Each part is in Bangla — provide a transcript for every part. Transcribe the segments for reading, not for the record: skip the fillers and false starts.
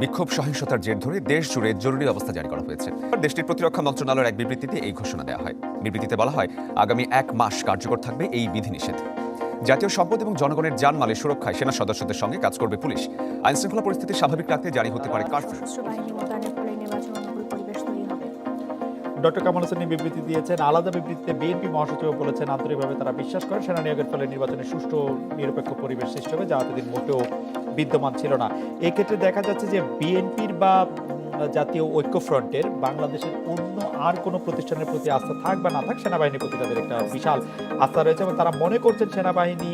বিক্ষোভ সহিংসতার জের ধরে দেশ জুড়ে জরুরি অবস্থা জারি করা হয়েছে। দেশটির প্রতিরক্ষা মন্ত্রণালয়ের এক বিবৃতিতে এই ঘোষণা দেওয়া হয়। বিবৃতিতে বলা হয়, আগামী 1 মাস কার্যকর থাকবে এই বিধিনিষেধ। জাতীয় সম্পদ এবং জনগণের জানমালের সুরক্ষায় সেনা সদস্যদের সঙ্গে কাজ করবে পুলিশ। আইন শৃঙ্খলা পরিস্থিতি স্বাভাবিক রাখতে জারি হতে পারে কারফিউ। ডক্টর কামাল হোসেন বিবৃতি দিয়েছেন। আলাদা বিবৃতিতে বিএনপি মহাসচিব বলেছেন, আন্তরিকভাবে তারা বিশ্বাস করেন সেনা নিয়োগের ফলে নির্বাচনে সুষ্ঠু নিরপেক্ষ পরিবেশ সৃষ্টি হবে, যা এতদিন মোটেও বিদ্যমান ছিল না। এক্ষেত্রে দেখা যাচ্ছে যে বিএনপির বা জাতীয় ঐক্যফ্রন্টের বাংলাদেশের অন্য আর কোনো প্রতিষ্ঠানের প্রতি আস্থা থাক বা না থাক, সেনাবাহিনীর প্রতি তাদের একটা বিশাল আস্থা রয়েছে এবং তারা মনে করছেন সেনাবাহিনী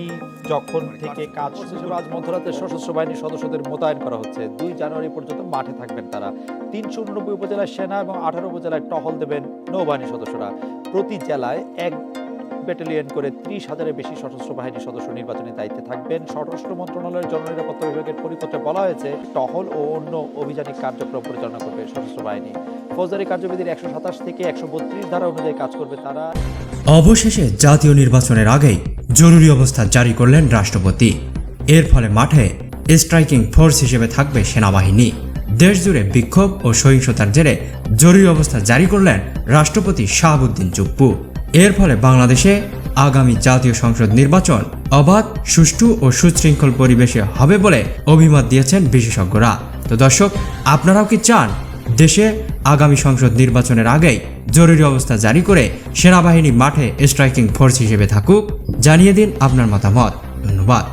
যখন থেকে কাজ শুরু, আজ মধ্যরাতে সশস্ত্র বাহিনীর সদস্যদের মোতায়েন করা হচ্ছে। 2 জানুয়ারি পর্যন্ত মাঠে থাকবেন তারা। 389 উপজেলায় সেনা এবং 18 উপজেলায় টহল দেবেন নৌবাহিনীর সদস্যরা। প্রতি জেলায় 1 ব্যাটালিয়ন করে 30,000-এর বেশি সশস্ত্র বাহিনীর সদস্য নির্বাচনী দায়িত্বে থাকবেন। স্বরাষ্ট্র মন্ত্রণালয়ের জননিরাপত্তা বিভাগের পরিপত্রে বলা হয়েছে, টহল ও অন্য অভিযানিক কার্যক্রম পরিচালনা করবে সশস্ত্র বাহিনী। ফৌজদারি কার্যবিধির 127 থেকে 132 ধারা অনুযায়ী কাজ করবে তারা। অবশেষে জাতীয় নির্বাচনের আগেই জরুরি অবস্থা জারি করলেন রাষ্ট্রপতি। এর ফলে মাঠে স্ট্রাইকিং ফোর্স হিসেবে থাকবে সেনাবাহিনী। দেশজুড়ে বিক্ষোভ ও সহিংসতার জেরে জরুরি অবস্থা জারি করলেন রাষ্ট্রপতি শাহাবুদ্দিন চুপ্পু। এর ফলে বাংলাদেশে আগামী জাতীয় সংসদ নির্বাচন অবাধ, সুষ্ঠু ও সুশৃঙ্খল পরিবেশে হবে বলে অভিমত দিয়েছেন বিশেষজ্ঞরা। তো দর্শক, আপনারাও কি চান দেশে আগামী সংসদ নির্বাচনের আগেই জরুরি অবস্থা জারি করে সেনাবাহিনী মাঠে স্ট্রাইকিং ফোর্স হিসেবে থাকুক? জানিয়ে দিন আপনার মতামত। ধন্যবাদ।